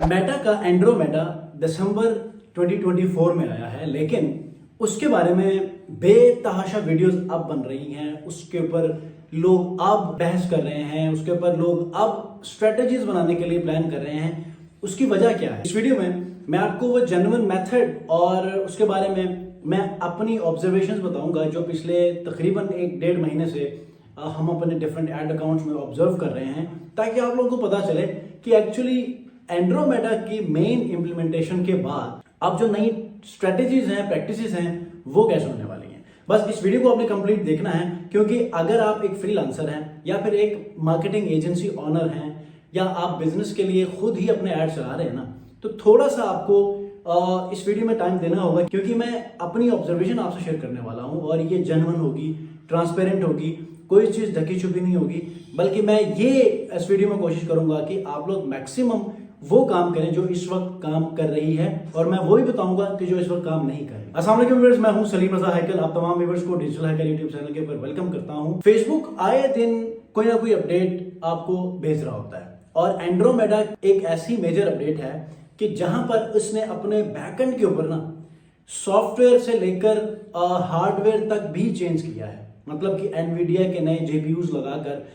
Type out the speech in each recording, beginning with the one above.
Meta का एंड्रोमेटा दिसंबर 2024 में आया है, लेकिन उसके बारे में बेतहाशा वीडियोस अब बन रही हैं, उसके ऊपर लोग अब बहस कर रहे हैं, उसके ऊपर लोग अब स्ट्रेटजीज बनाने के लिए प्लान कर रहे हैं। उसकी वजह क्या है? इस वीडियो में मैं आपको वो जेन्युइन मेथड और उसके बारे में मैं अपनी ऑब्जर्वेशंस बताऊंगा जो पिछले तकरीबन 1-1.5 महीने से हम अपने डिफरेंट एड अकाउंट्स में ऑब्जर्व कर रहे हैं, ताकि आप लोगों को पता चले कि एक्चुअली एंड्रोमेटा की मेन इम्प्लीमेंटेशन के बाद अब जो नई स्ट्रेटजीज हैं, प्रैक्टिसेस हैं, वो कैसे होने वाली हैं। बस इस वीडियो को आपने कंप्लीट देखना है, क्योंकि अगर आप एक फ्रीलांसर हैं या फिर एक मार्केटिंग एजेंसी ऑनर हैं या आप बिजनेस के लिए खुद ही अपने ऐड चला रहे हैं ना, तो थोड़ा सा आपको इस वीडियो में टाइम देना होगा, क्योंकि मैं अपनी ऑब्जर्वेशन आपसे शेयर करने वाला हूं और ये जेन्युइन होगी, ट्रांसपेरेंट होगी, कोई चीज ढकी छुपी नहीं होगी। बल्कि मैं ये इस वीडियो में कोशिश करूंगा कि आप लोग मैक्सिमम वो काम करें जो इस वक्त काम कर रही है, और मैं वो भी बताऊंगा कि जो इस वक्त काम नहीं कर रही। अस्सलाम वालेकुम व्यूअर्स, मैं हूं सलीम रजा हैकल। आप तमाम व्यूअर्स को डिजिटल हैकर यूट्यूब चैनल के ऊपर वेलकम करता हूं। फेसबुक आए दिन कोई ना कोई अपडेट आपको भेज रहा होता है, और एंड्रोमेटा एक ऐसी मेजर अपडेट है कि जहां पर उसने अपने बैकएंड के ऊपर ना सॉफ्टवेयर से लेकर हार्डवेयर तक भी चेंज किया है। मतलब कि एनवीडिया के नए जेपीयूज लगाकर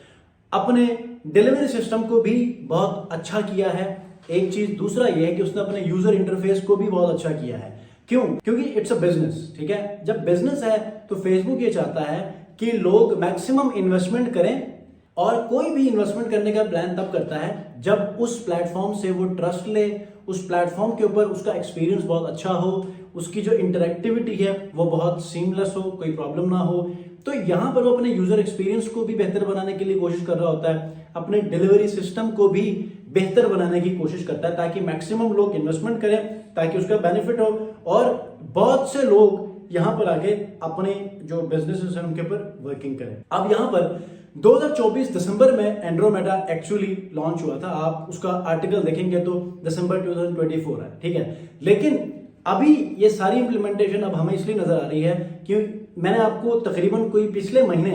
अपने डिलीवरी सिस्टम को भी बहुत अच्छा किया है। एक चीज दूसरा यह है कि उसने अपने यूजर इंटरफेस को भी बहुत अच्छा किया है। क्यों? क्योंकि इट्स अ बिजनेस, ठीक है। जब बिजनेस है तो फेसबुक ये चाहता है कि लोग मैक्सिमम इन्वेस्टमेंट करें, और कोई भी इन्वेस्टमेंट करने का प्लान तब करता है जब उस प्लेटफॉर्म से वो ट्रस्ट ले, उस प्लेटफॉर्म के ऊपर उसका एक्सपीरियंस बहुत अच्छा हो, उसकी जो इंटरेक्टिविटी है वो बहुत सीमलेस हो, कोई प्रॉब्लम ना हो। तो यहां पर वो अपने यूजर एक्सपीरियंस को भी बेहतर बनाने के लिए कोशिश कर रहा होता है, अपने डिलीवरी सिस्टम को भी बेहतर बनाने की कोशिश करता है, ताकि मैक्सिमम लोग इन्वेस्टमेंट करें, ताकि उसका बेनिफिट हो, और बहुत से लोग यहां पर आके अपने जो बिजनेस है उनके ऊपर वर्किंग करें। अब यहां पर 2024 दिसंबर में एंड्रोमेटा एक्चुअली लॉन्च हुआ था। आप उसका आर्टिकल देखेंगे तो दिसंबर 2024 है, ठीक है। लेकिन अभी ये सारी इंप्लीमेंटेशन अब हमें इसलिए नजर आ रही है कि मैंने आपको तकरीबन कोई पिछले महीने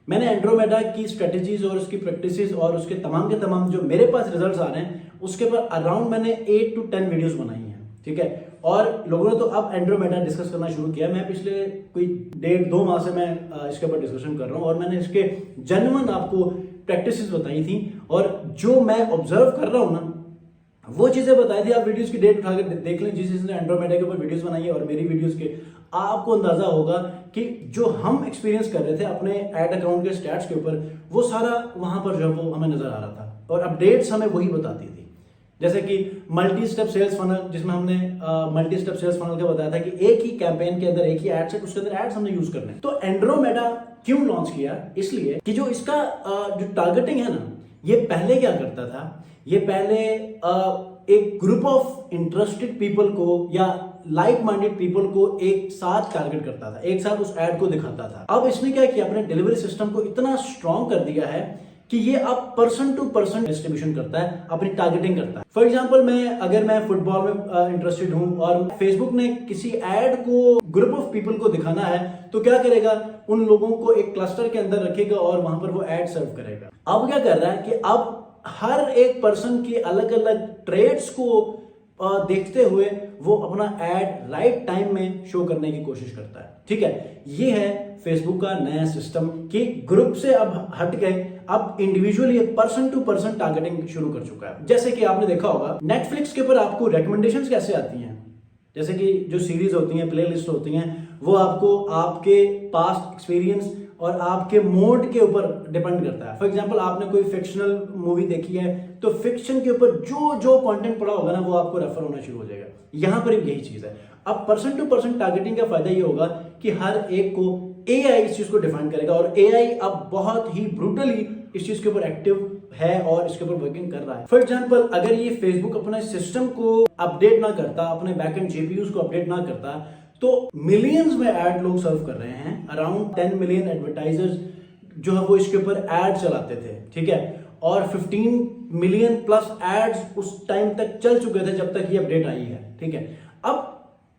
मैंने एंड्रोमेटा की स्ट्रेटजीज और उसकी प्रैक्टिसेस और उसके तमाम के तमाम जो मेरे पास रिजल्ट्स आ रहे हैं उसके पर अराउंड मैंने 8 to 10 वीडियोस बनाई हैं, ठीक है। और लोगों ने तो अब एंड्रोमेटा डिस्कस करना शुरू किया। मैं पिछले कोई 1.5-2 माह से मैं इसके ऊपर डिस्कशन कर रहा हूँ, और मैंने इसके जेन्युइन आपको प्रैक्टिसेस बताई थी, और जो मैं ऑब्जर्व कर रहा हूँ ना वो चीजें बताई थी। आप वीडियोस की डेट उठाकर देख लें, जिस जिसने एंड्रोमेटा के ऊपर वीडियोस बनाई है और मेरी वीडियोस के, आपको अंदाजा होगा कि जो हम एक्सपीरियंस कर रहे थे अपने एड अकाउंट के स्टैट्स के ऊपर, वो सारा वहां पर जो वो हमें नजर आ रहा था, और अपडेट्स हमें वही बताती थी। जैसे कि मल्टी स्टेप सेल्स फनल, जिसमें हमने मल्टी स्टेप सेल्स फनल का बताया था कि एक ही कैंपेन के अंदर एक ही एड सेट, उसके अंदर एड्स हमने यूज करने। तो एंड्रोमेटा क्यों लॉन्च किया? इसलिए कि जो इसका जो टारगेटिंग है ना, ये पहले क्या करता था, ये पहले एक ग्रुप ऑफ इंटरेस्टेड पीपल को या लाइक माइंडेड पीपल को एक साथ टारगेट करता था, एक साथ उस एड को दिखाता था। अब इसने क्या किया, अपने डिलीवरी सिस्टम को इतना स्ट्रॉन्ग कर दिया है कि ये अब पर्सन टू पर्सन डिस्ट्रीब्यूशन करता है, अपनी टारगेटिंग करता है। फॉर एग्जांपल अगर मैं फुटबॉल में इंटरेस्टेड हूं और फेसबुक ने किसी एड को ग्रुप ऑफ पीपल को दिखाना है, तो क्या करेगा, उन लोगों को एक क्लस्टर के अंदर रखेगा और वहां पर वो एड सर्व करेगा। अब क्या कर रहा है कि अब हर एक पर्सन के अलग अलग ट्रेड्स को देखते हुए वो अपना एड राइट टाइम में शो करने की कोशिश करता है, ठीक है। ये है फेसबुक का नया सिस्टम कि ग्रुप से अब हट गए, अब individually person to person targeting शुरू कर चुका है। जैसे कि आपने देखा होगा नेटफ्लिक्स के ऊपर आपको रिकमेंडेशंस कैसे आती हैं, जैसे कि जो सीरीज होती हैं, प्ले लिस्ट होती हैं, वो आपको आपके पास्ट एक्सपीरियंस और आपके मोड के ऊपर डिपेंड करता है। फॉर एग्जांपल आपने कोई फिक्शनल मूवी देखी है, तो फिक्शन के ऊपर जो जो कंटेंट पड़ा होगा ना, वो आपको रेफर होना शुरू हो जाएगा। यहां पर यही चीज है। अब पर्सन टू पर्सन टारगेटिंग का फायदा ये होगा कि हर एक को एआई इस चीज को डिफाइन करेगा, और एआई अब बहुत ही ब्रूटली इस चीज के ऊपर एक्टिव है और इसके ऊपर वर्किंग कर रहा है। फॉर एग्जांपल अगर ये फेसबुक अपने सिस्टम को अपडेट ना करता, अपने बैकएंड जेपीयूज को अपडेट ना करता, तो मिलियंस में एड लोग सर्व कर रहे हैं। अराउंड 10 मिलियन एडवर्टाइजर्स जो है वो इसके ऊपर एड चलाते थे, ठीक है। और 15 मिलियन प्लस एड्स उस टाइम तक चल चुके थे जब तक ये अपडेट आई है, ठीक है। अब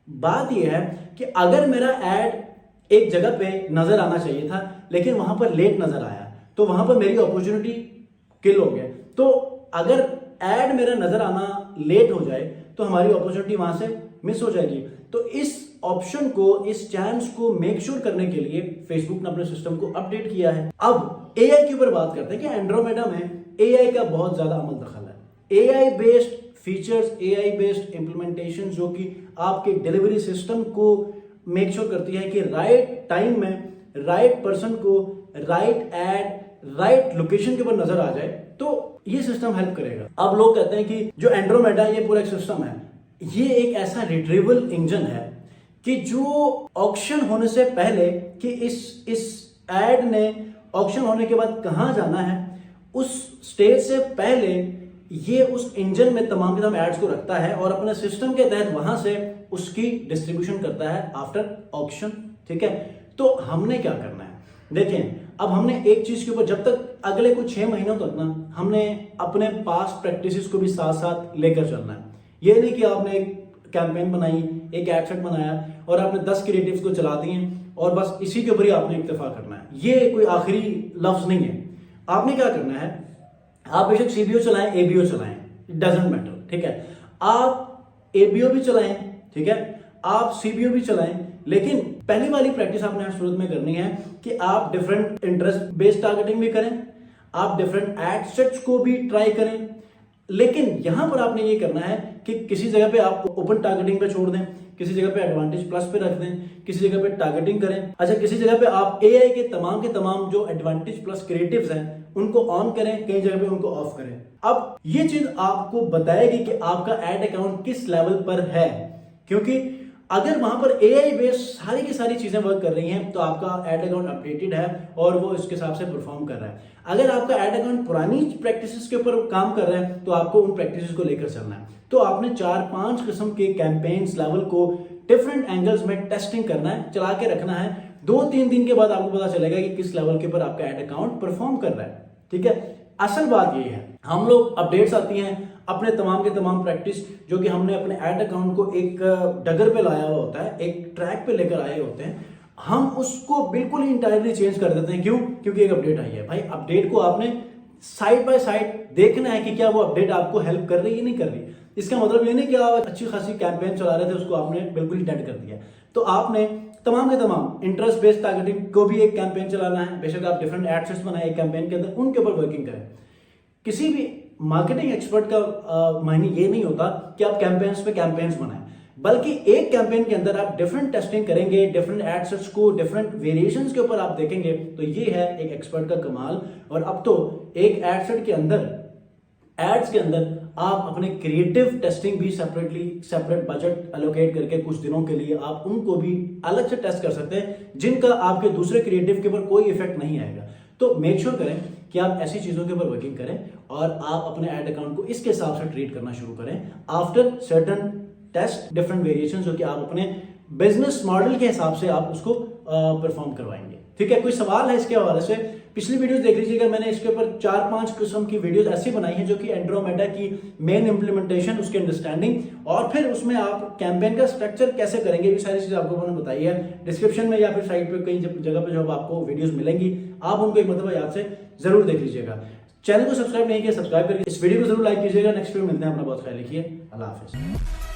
बात यह है कि अगर मेरा एड एक जगह पे नजर आना चाहिए था लेकिन वहां पर लेट नजर आया, तो वहां पर मेरी अपॉर्चुनिटी किल हो गया। तो अगर एड मेरा नजर आना लेट हो जाए तो हमारी अपॉर्चुनिटी वहां से मिस हो जाएगी। तो इस ऑप्शन को, इस चांस को मेक श्योर करने के लिए फेसबुक ने अपने सिस्टम को अपडेट किया है। अब एआई के ऊपर बात करते हैं कि एंड्रोमेडा में एआई का बहुत ज्यादा अमल दखल है। AI based features, AI based implementation जो कि आपके डिलीवरी सिस्टम को मेक श्योर करती है कि राइट टाइम में राइट पर्सन को राइट एड राइट लोकेशन के ऊपर नजर आ जाए, तो ये सिस्टम हेल्प करेगा। अब लोग कहते हैं कि जो एंड्रोमेडा ये पूरा एक सिस्टम है, ये एक ऐसा रिट्रीवल इंजन है कि जो ऑक्शन होने से पहले कि इस एड ने ऑक्शन होने के बाद कहां जाना है, उस स्टेज से पहले ये उस इंजन में तमाम के तमाम एड्स को रखता है और अपने सिस्टम के तहत वहां से उसकी डिस्ट्रीब्यूशन करता है आफ्टर ऑक्शन। ठीक है, तो हमने क्या करना है, देखें अब हमने एक चीज के ऊपर जब तक अगले कुछ 6 महीनों तक ना हमने अपने पास्ट प्रैक्टिसेस को भी साथ साथ लेकर चलना है। ये नहीं कि आपने एक कैंपेन बनाई, एक एड सेट बनाया और आपने 10 क्रिएटिव्स को चला दिए और बस इसी के ऊपर ही आपने इक्तफा करना है। ये कोई आखिरी लफ्ज नहीं है। आपने क्या करना है, आप बेशक सीबीओ चलाएं, एबीओ चलाएं, इट डजंट मैटर। ठीक है, आप एबीओ भी चलाएं, ठीक है, आप सीबीओ भी चलाएं, लेकिन पहली वाली प्रैक्टिस आपने शुरू में करनी है कि आप डिफरेंट इंटरेस्ट बेस्ड टारगेटिंग भी करें, आप डिफरेंट एड सेट्स को भी ट्राई करें। लेकिन यहां पर आपने ये करना है कि किसी जगह पे आप ओपन टारगेटिंग पे छोड़ दें, किसी जगह पे एडवांटेज प्लस पे रख दें, किसी जगह पे टारगेटिंग करें। अच्छा, किसी जगह पे आप एआई के तमाम जो एडवांटेज प्लस क्रिएटिव्स हैं उनको ऑन करें, कई जगह पे उनको ऑफ करें। अब ये चीज आपको बताएगी कि आपका एड अकाउंट किस लेवल पर है, क्योंकि अगर वहां पर एआई बेस्ड सारी की सारी चीजें वर्क कर रही हैं तो आपका एड अकाउंट अपडेटेड है और वो इसके हिसाब से परफॉर्म कर रहा है। अगर आपका एड अकाउंट पुरानी प्रैक्टिसेस के ऊपर काम कर रहा है तो आपको उन प्रैक्टिसेस को लेकर चलना है। तो आपने 4-5 किस्म के कैंपेन्स लेवल को डिफरेंट एंगल्स में टेस्टिंग करना है, चला के रखना है। 2-3 दिन के बाद आपको पता चलेगा कि किस लेवल के ऊपर आपका एड अकाउंट परफॉर्म कर रहा है। ठीक है, असल बात ये है, हम लोग अपडेट्स आती हैं अपने तमाम के तमाम प्रैक्टिस जो कि हमने अपने एड अकाउंट को एक डगर पे लाया हुआ होता है, एक ट्रैक पे लेकर आए होते हैं, हम उसको बिल्कुल ही इंटायरली चेंज कर देते हैं। क्यों? क्योंकि एक अपडेट आई है। भाई अपडेट को आपने साइड बाय साइड देखना है कि क्या वो अपडेट आपको हेल्प कर रही है नहीं कर रही। इसका मतलब ये नहीं कि आप अच्छी खासी कैंपेन चला रहे थे उसको आपने बिल्कुल ही डेड कर दिया। तो आपने तमाम के तमाम इंटरेस्ट बेस्ड टारगेटिंग को भी एक कैंपेन चलाना है। बेशक आप डिफरेंट एड सेट्स बनाए एक कैंपेन के अंदर, उनके ऊपर वर्किंग करें। किसी भी मार्केटिंग एक्सपर्ट का मायने ये नहीं होता कि आप कैंपेन्स पे कैंपेन्स बनाएं, बल्कि एक कैंपेन के अंदर आप डिफरेंट टेस्टिंग करेंगे, डिफरेंट एड सेट्स को डिफरेंट वेरिएशंस के ऊपर आप देखेंगे, तो ये है एक एक्सपर्ट का कमाल। और अब तो एक एड सेट के अंदर, एड्स के अंदर आप अपने क्रिएटिव टेस्टिंग भी सेपरेट बजट एलोकेट करके कुछ दिनों के लिए आप उनको भी अलग से टेस्ट कर सकते हैं, जिनका आपके दूसरे क्रिएटिव के ऊपर कोई इफेक्ट नहीं आएगा। तो मेक श्योर करें कि आप ऐसी चीजों के ऊपर वर्किंग करें और आप अपने एड अकाउंट को इसके हिसाब से ट्रीट करना शुरू करें after certain test, different variation जो कि आप अपने बिजनेस मॉडल के हिसाब से आप उसको परफॉर्म करवाएंगे। ठीक है, कोई सवाल है इसके हवाले से पिछली वीडियोस देख लीजिएगा। मैंने इसके ऊपर 4-5 किस्म की वीडियोस ऐसी बनाई हैं जो कि एंड्रोमेडा की मेन इंप्लीमेंटेशन, उसकी अंडरस्टैंडिंग और फिर उसमें आप कैंपेन का स्ट्रक्चर कैसे करेंगे, ये सारी चीजें आपको मैंने बताई है। डिस्क्रिप्शन में या फिर साइट पे कई जगह पे जो आपको वीडियोस मिलेंगी, आप उनको एक मतलब याद से जरूर देख लीजिएगा। चैनल को सब्सक्राइब नहीं किया, सब्सक्राइब करके इस वीडियो को जरूर लाइक कीजिएगा। नेक्स्ट वीडियो मिलते हैं, अपना बहुत ख्याल रखिए। अल्लाह हाफिज।